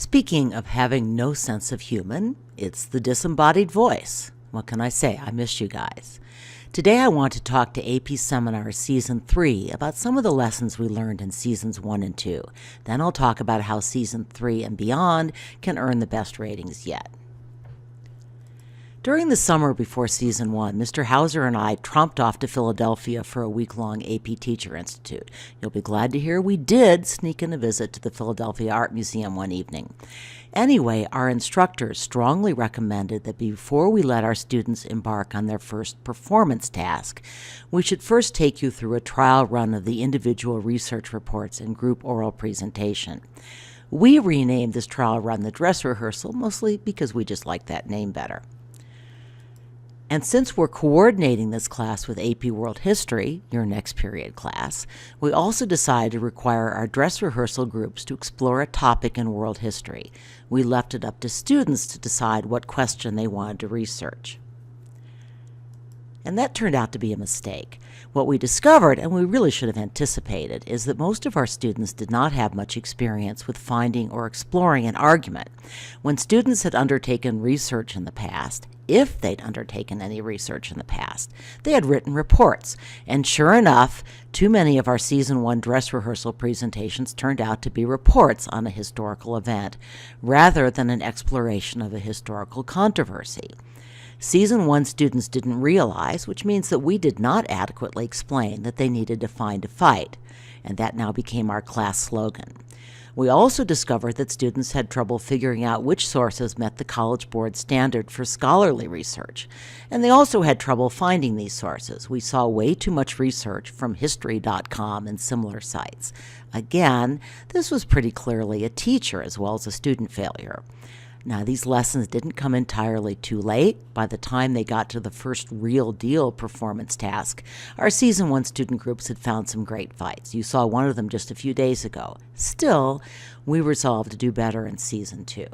Speaking of having no sense of human, it's the disembodied voice. What can I say? I miss you guys. Today I want to talk to AP Seminar Season 3 about some of the lessons we learned in Seasons 1 and 2. Then I'll talk about how Season 3 and beyond can earn the best ratings yet. During the summer before Season 1, Mr. Hauser and I tromped off to Philadelphia for a week-long AP Teacher Institute. You'll be glad to hear we did sneak in a visit to the Philadelphia Art Museum one evening. Anyway, our instructors strongly recommended that before we let our students embark on their first performance task, we should first take you through a trial run of the individual research reports and group oral presentation. We renamed this trial run the dress rehearsal, mostly because we just like that name better. And since we're coordinating this class with AP World History, your next period class, we also decided to require our dress rehearsal groups to explore a topic in world history. We left it up to students to decide what question they wanted to research. And that turned out to be a mistake. What we discovered, and we really should have anticipated, is that most of our students did not have much experience with finding or exploring an argument. When students had undertaken research in the past, if they'd undertaken any research in the past, they had written reports. And sure enough, too many of our Season 1 dress rehearsal presentations turned out to be reports on a historical event, rather than an exploration of a historical controversy. Season 1 students didn't realize, which means that we did not adequately explain that they needed to find a fight, and that now became our class slogan. We also discovered that students had trouble figuring out which sources met the College Board standard for scholarly research, and they also had trouble finding these sources. We saw way too much research from history.com and similar sites. Again, this was pretty clearly a teacher as well as a student failure. Now, these lessons didn't come entirely too late. By the time they got to the first real deal performance task, our Season 1 student groups had found some great fights. You saw one of them just a few days ago. Still, we resolved to do better in Season 2.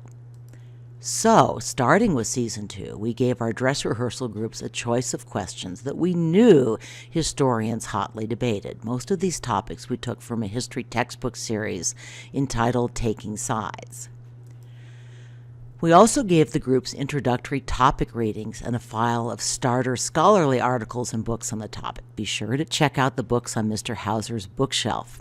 So, starting with Season 2, we gave our dress rehearsal groups a choice of questions that we knew historians hotly debated. Most of these topics we took from a history textbook series entitled Taking Sides. We also gave the groups introductory topic readings and a file of starter scholarly articles and books on the topic. Be sure to check out the books on Mr. Hauser's bookshelf.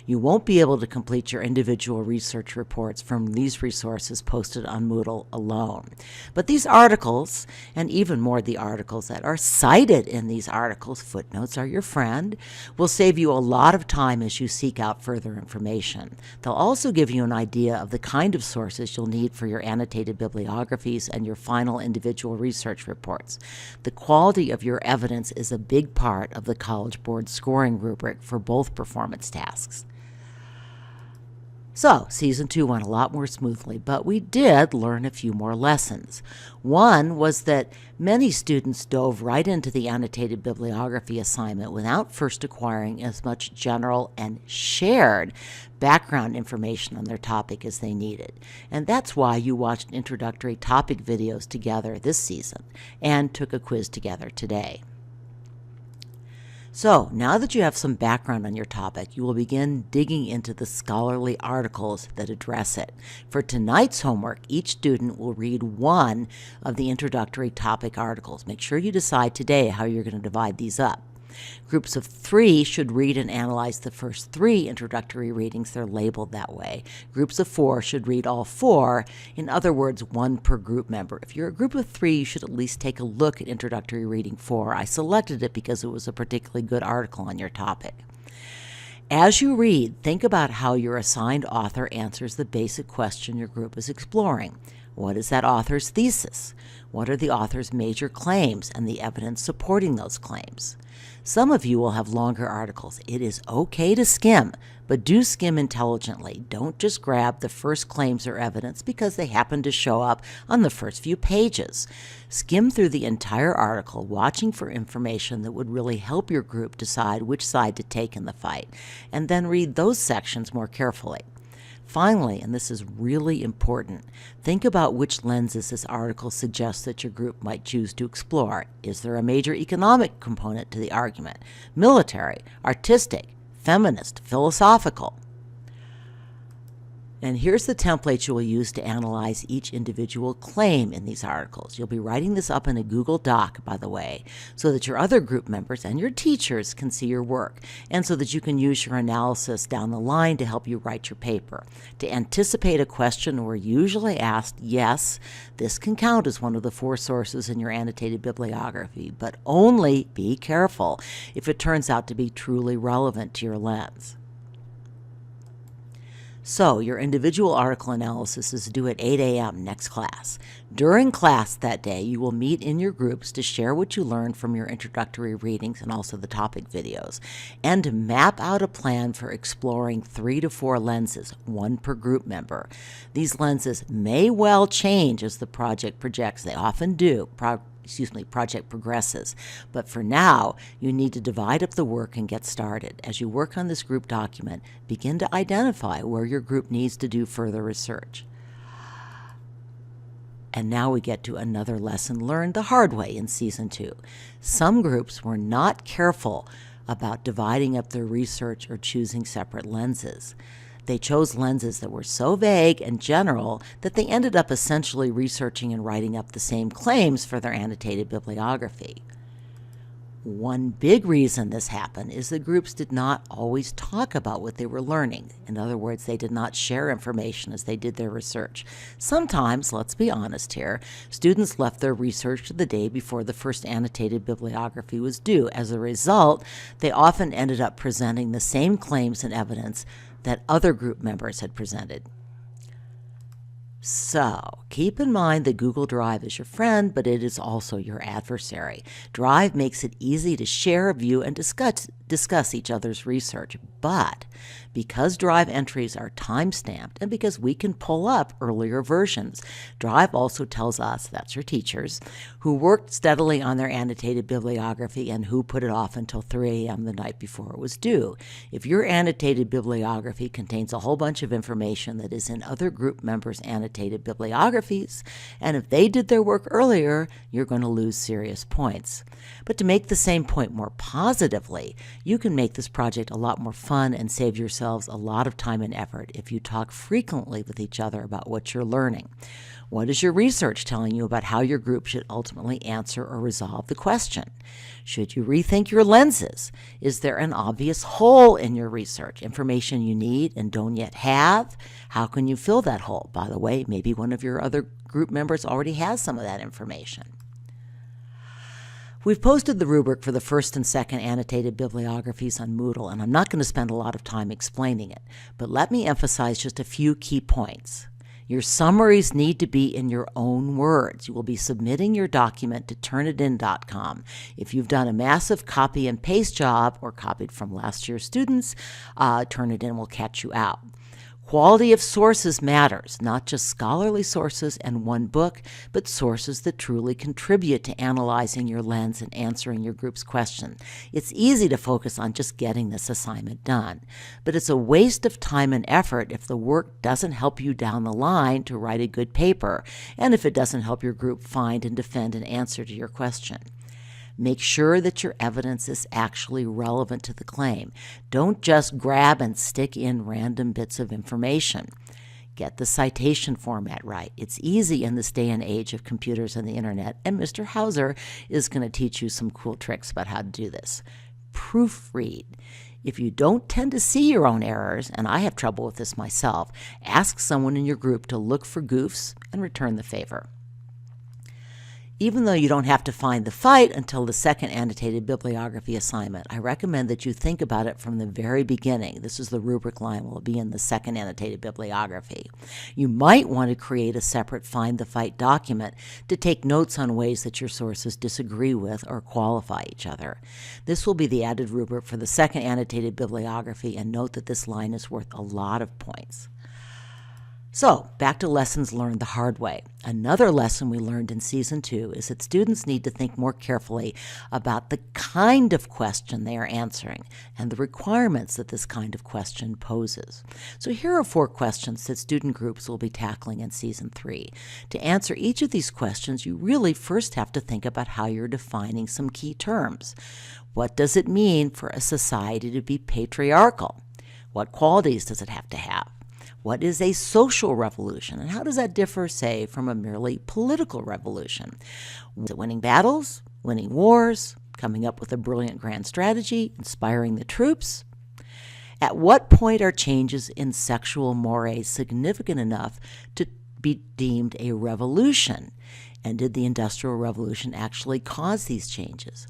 You won't be able to complete your individual research reports from these resources posted on Moodle alone. But these articles, and even more the articles that are cited in these articles, footnotes are your friend, will save you a lot of time as you seek out further information. They'll also give you an idea of the kind of sources you'll need for your annotated bibliographies and your final individual research reports. The quality of your evidence is a big part of the College Board scoring rubric for both performance tasks. So, Season 2 went a lot more smoothly, but we did learn a few more lessons. One was that many students dove right into the annotated bibliography assignment without first acquiring as much general and shared background information on their topic as they needed. And that's why you watched introductory topic videos together this season and took a quiz together today. So, now that you have some background on your topic, you will begin digging into the scholarly articles that address it. For tonight's homework, each student will read one of the introductory topic articles. Make sure you decide today how you're going to divide these up. Groups of 3 should read and analyze the first 3 introductory readings. They're labeled that way. Groups of 4 should read all 4. In other words, 1 per group member. If you're a group of 3, you should at least take a look at introductory reading 4. I selected it because it was a particularly good article on your topic. As you read, think about how your assigned author answers the basic question your group is exploring. What is that author's thesis? What are the author's major claims and the evidence supporting those claims? Some of you will have longer articles. It is okay to skim, but do skim intelligently. Don't just grab the first claims or evidence because they happen to show up on the first few pages. Skim through the entire article, watching for information that would really help your group decide which side to take in the fight, and then read those sections more carefully. Finally, and this is really important, think about which lenses this article suggests that your group might choose to explore. Is there a major economic component to the argument? Military, artistic, feminist, philosophical? And here's the template you will use to analyze each individual claim in these articles. You'll be writing this up in a Google Doc, by the way, so that your other group members and your teachers can see your work, and so that you can use your analysis down the line to help you write your paper. To anticipate a question, we're usually asked, yes, this can count as one of the 4 sources in your annotated bibliography, but only be careful if it turns out to be truly relevant to your lens. So, your individual article analysis is due at 8 a.m. next class. During class that day, you will meet in your groups to share what you learned from your introductory readings and also the topic videos, and to map out a plan for exploring 3 to 4 lenses, 1 per group member. These lenses may well change as the project projects. They often do. Project progresses. But for now, you need to divide up the work and get started. As you work on this group document, begin to identify where your group needs to do further research. And now we get to another lesson learned the hard way in Season 2. Some groups were not careful about dividing up their research or choosing separate lenses. They chose lenses that were so vague and general that they ended up essentially researching and writing up the same claims for their annotated bibliography. One big reason this happened is that groups did not always talk about what they were learning. In other words, they did not share information as they did their research. Sometimes, let's be honest here, students left their research to the day before the first annotated bibliography was due. As a result, they often ended up presenting the same claims and evidence that other group members had presented. So, keep in mind that Google Drive is your friend, but it is also your adversary. Drive makes it easy to share, view, and discuss each other's research. But because Drive entries are time-stamped and because we can pull up earlier versions, Drive also tells us, that's your teachers, who worked steadily on their annotated bibliography and who put it off until 3 a.m. the night before it was due. If your annotated bibliography contains a whole bunch of information that is in other group members' annotated bibliographies, and if they did their work earlier, you're going to lose serious points. But to make the same point more positively, you can make this project a lot more fun and save yourselves a lot of time and effort if you talk frequently with each other about what you're learning. What is your research telling you about how your group should ultimately answer or resolve the question? Should you rethink your lenses? Is there an obvious hole in your research, information you need and don't yet have? How can you fill that hole? By the way, maybe one of your other group members already has some of that information. We've posted the rubric for the first and second annotated bibliographies on Moodle, and I'm not going to spend a lot of time explaining it, but let me emphasize just a few key points. Your summaries need to be in your own words. You will be submitting your document to Turnitin.com. If you've done a massive copy and paste job or copied from last year's students, Turnitin will catch you out. Quality of sources matters, not just scholarly sources and one book, but sources that truly contribute to analyzing your lens and answering your group's question. It's easy to focus on just getting this assignment done, but it's a waste of time and effort if the work doesn't help you down the line to write a good paper, and if it doesn't help your group find and defend an answer to your question. Make sure that your evidence is actually relevant to the claim. Don't just grab and stick in random bits of information. Get the citation format right. It's easy in this day and age of computers and the internet, and Mr. Hauser is going to teach you some cool tricks about how to do this. Proofread. If you don't tend to see your own errors, and I have trouble with this myself, ask someone in your group to look for goofs and return the favor. Even though you don't have to find the fight until the second annotated bibliography assignment, I recommend that you think about it from the very beginning. This is the rubric line will be in the second annotated bibliography. You might want to create a separate find the fight document to take notes on ways that your sources disagree with or qualify each other. This will be the added rubric for the second annotated bibliography, and note that this line is worth a lot of points. So, back to lessons learned the hard way. Another lesson we learned in Season 2 is that students need to think more carefully about the kind of question they are answering and the requirements that this kind of question poses. So here are 4 questions that student groups will be tackling in Season 3. To answer each of these questions, you really first have to think about how you're defining some key terms. What does it mean for a society to be patriarchal? What qualities does it have to have? What is a social revolution, and how does that differ, say, from a merely political revolution? Is it winning battles, winning wars, coming up with a brilliant grand strategy, inspiring the troops? At what point are changes in sexual mores significant enough to be deemed a revolution? And did the Industrial Revolution actually cause these changes?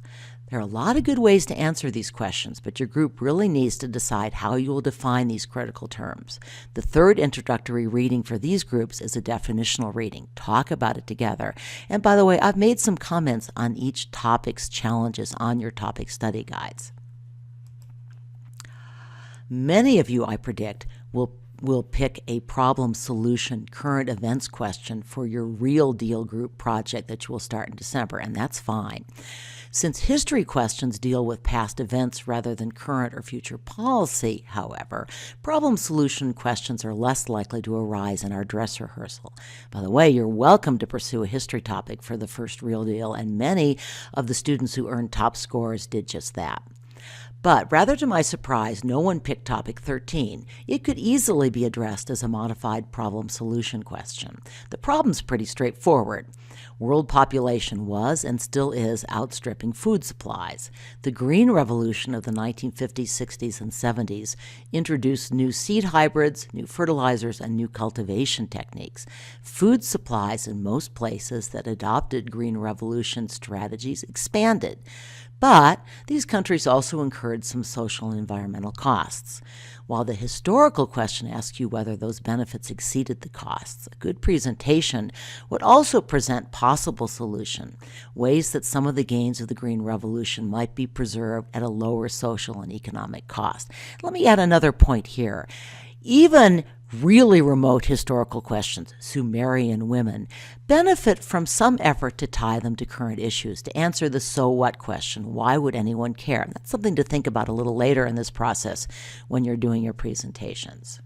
There are a lot of good ways to answer these questions, but your group really needs to decide how you will define these critical terms. The third introductory reading for these groups is a definitional reading. Talk about it together. And by the way, I've made some comments on each topic's challenges on your topic study guides. Many of you, I predict, will pick a problem solution current events question for your real deal group project that you will start in December, and that's fine. Since history questions deal with past events rather than current or future policy, however, problem solution questions are less likely to arise in our dress rehearsal. By the way, you're welcome to pursue a history topic for the first real deal, and many of the students who earned top scores did just that. But rather to my surprise, no one picked topic 13. It could easily be addressed as a modified problem solution question. The problem's pretty straightforward. World population was and still is outstripping food supplies. The Green Revolution of the 1950s, 60s, and 70s introduced new seed hybrids, new fertilizers, and new cultivation techniques. Food supplies in most places that adopted Green Revolution strategies expanded. But these countries also incurred some social and environmental costs. While the historical question asks you whether those benefits exceeded the costs, a good presentation would also present possible solution, ways that some of the gains of the Green Revolution might be preserved at a lower social and economic cost. Let me add another point here. Even really remote historical questions, Sumerian women, benefit from some effort to tie them to current issues, to answer the so what question, why would anyone care? And that's something to think about a little later in this process when you're doing your presentations.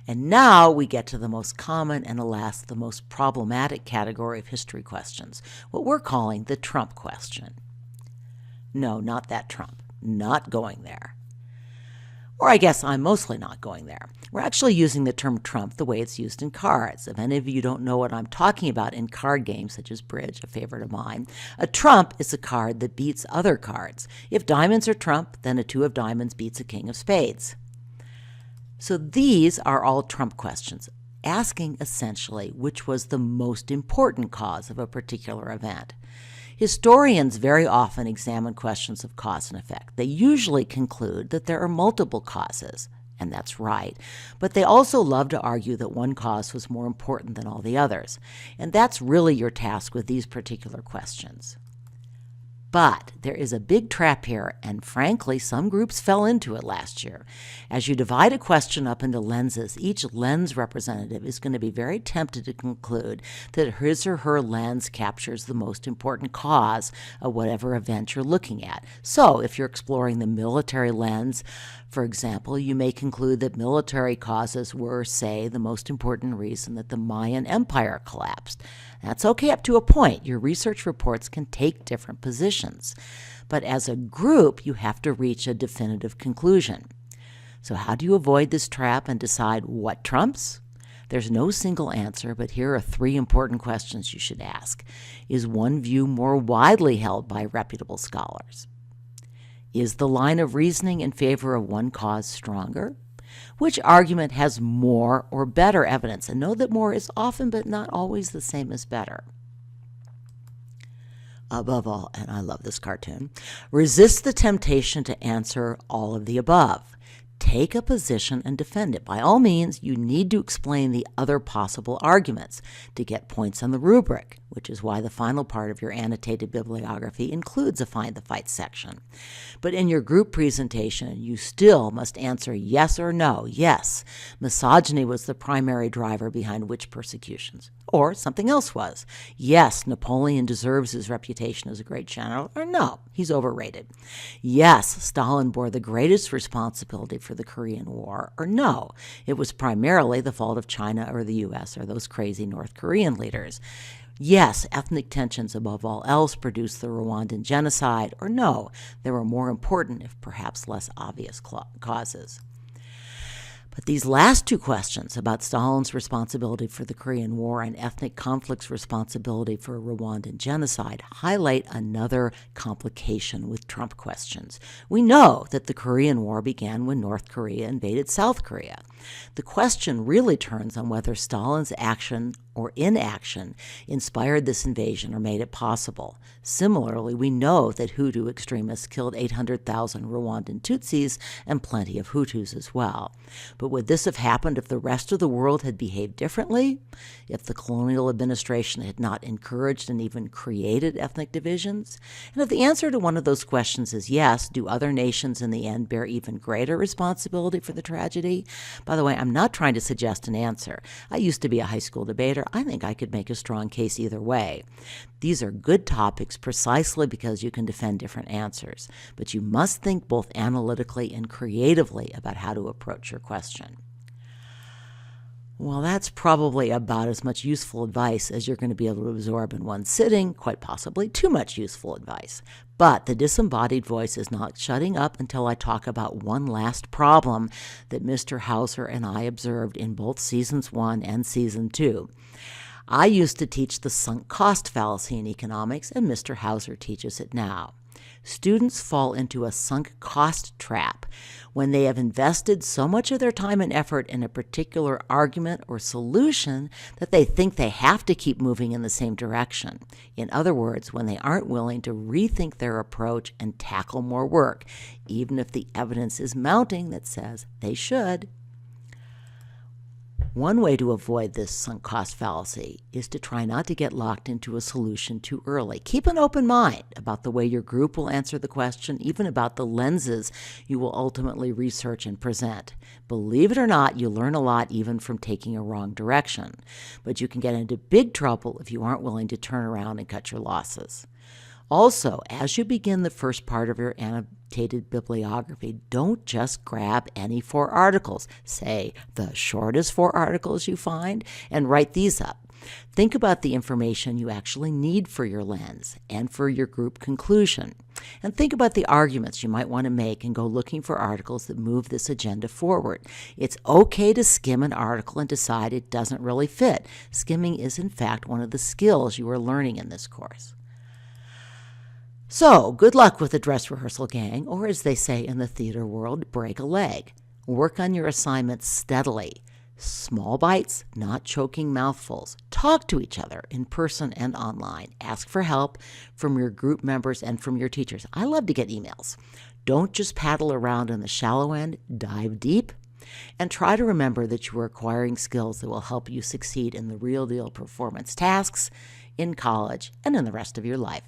And now we get to the most common and, alas, the most problematic category of history questions, what we're calling the Trump question. No, not that Trump. Not going there. Or I guess I'm mostly not going there. We're actually using the term trump the way it's used in cards. If any of you don't know what I'm talking about in card games, such as bridge, a favorite of mine, a trump is a card that beats other cards. If diamonds are trump, then a 2 of diamonds beats a king of spades. So these are all trump questions, asking essentially which was the most important cause of a particular event. Historians very often examine questions of cause and effect. They usually conclude that there are multiple causes, and that's right, but they also love to argue that one cause was more important than all the others, and that's really your task with these particular questions. But there is a big trap here, and frankly, some groups fell into it last year. As you divide a question up into lenses, each lens representative is going to be very tempted to conclude that his or her lens captures the most important cause of whatever event you're looking at. So if you're exploring the military lens, for example, you may conclude that military causes were, say, the most important reason that the Mayan Empire collapsed. That's okay up to a point. Your research reports can take different positions. But as a group, you have to reach a definitive conclusion. So how do you avoid this trap and decide what trumps? There's no single answer, but here are 3 important questions you should ask. Is one view more widely held by reputable scholars? Is the line of reasoning in favor of one cause stronger? Which argument has more or better evidence? And know that more is often but not always the same as better. Above all, and I love this cartoon, resist the temptation to answer all of the above. Take a position and defend it. By all means, you need to explain the other possible arguments to get points on the rubric, which is why the final part of your annotated bibliography includes a Find the Fight section. But in your group presentation, you still must answer yes or no. Yes, misogyny was the primary driver behind witch persecutions. Or something else was. Yes, Napoleon deserves his reputation as a great general. Or no, he's overrated. Yes, Stalin bore the greatest responsibility for the Korean War. Or no, it was primarily the fault of China or the U.S. or those crazy North Korean leaders. Yes, ethnic tensions above all else produced the Rwandan genocide. Or no, there were more important, if perhaps less obvious causes. But these last two questions about Stalin's responsibility for the Korean War and ethnic conflict's responsibility for Rwandan genocide highlight another complication with Trump questions. We know that the Korean War began when North Korea invaded South Korea. The question really turns on whether Stalin's action or inaction inspired this invasion or made it possible. Similarly, we know that Hutu extremists killed 800,000 Rwandan Tutsis and plenty of Hutus as well. But would this have happened if the rest of the world had behaved differently? If the colonial administration had not encouraged and even created ethnic divisions? And if the answer to one of those questions is yes, do other nations in the end bear even greater responsibility for the tragedy? By the way, I'm not trying to suggest an answer. I used to be a high school debater. I think I could make a strong case either way. These are good topics precisely because you can defend different answers, but you must think both analytically and creatively about how to approach your question. Well, that's probably about as much useful advice as you're going to be able to absorb in one sitting, quite possibly too much useful advice. But the disembodied voice is not shutting up until I talk about one last problem that Mr. Hauser and I observed in both Seasons 1 and Season 2. I used to teach the sunk cost fallacy in economics, and Mr. Hauser teaches it now. Students fall into a sunk cost trap when they have invested so much of their time and effort in a particular argument or solution that they think they have to keep moving in the same direction. In other words, when they aren't willing to rethink their approach and tackle more work, even if the evidence is mounting that says they should. One way to avoid this sunk cost fallacy is to try not to get locked into a solution too early. Keep an open mind about the way your group will answer the question, even about the lenses you will ultimately research and present. Believe it or not, you learn a lot even from taking a wrong direction. But you can get into big trouble if you aren't willing to turn around and cut your losses. Also, as you begin the first part of your annotated bibliography, don't just grab any 4 articles. Say the shortest 4 articles you find and write these up. Think about the information you actually need for your lens and for your group conclusion. And think about the arguments you might want to make and go looking for articles that move this agenda forward. It's okay to skim an article and decide it doesn't really fit. Skimming is, in fact, one of the skills you are learning in this course. So, good luck with the dress rehearsal, gang, or as they say in the theater world, break a leg. Work on your assignments steadily. Small bites, not choking mouthfuls. Talk to each other in person and online. Ask for help from your group members and from your teachers. I love to get emails. Don't just paddle around in the shallow end. Dive deep. And try to remember that you are acquiring skills that will help you succeed in the real deal performance tasks, in college, and in the rest of your life.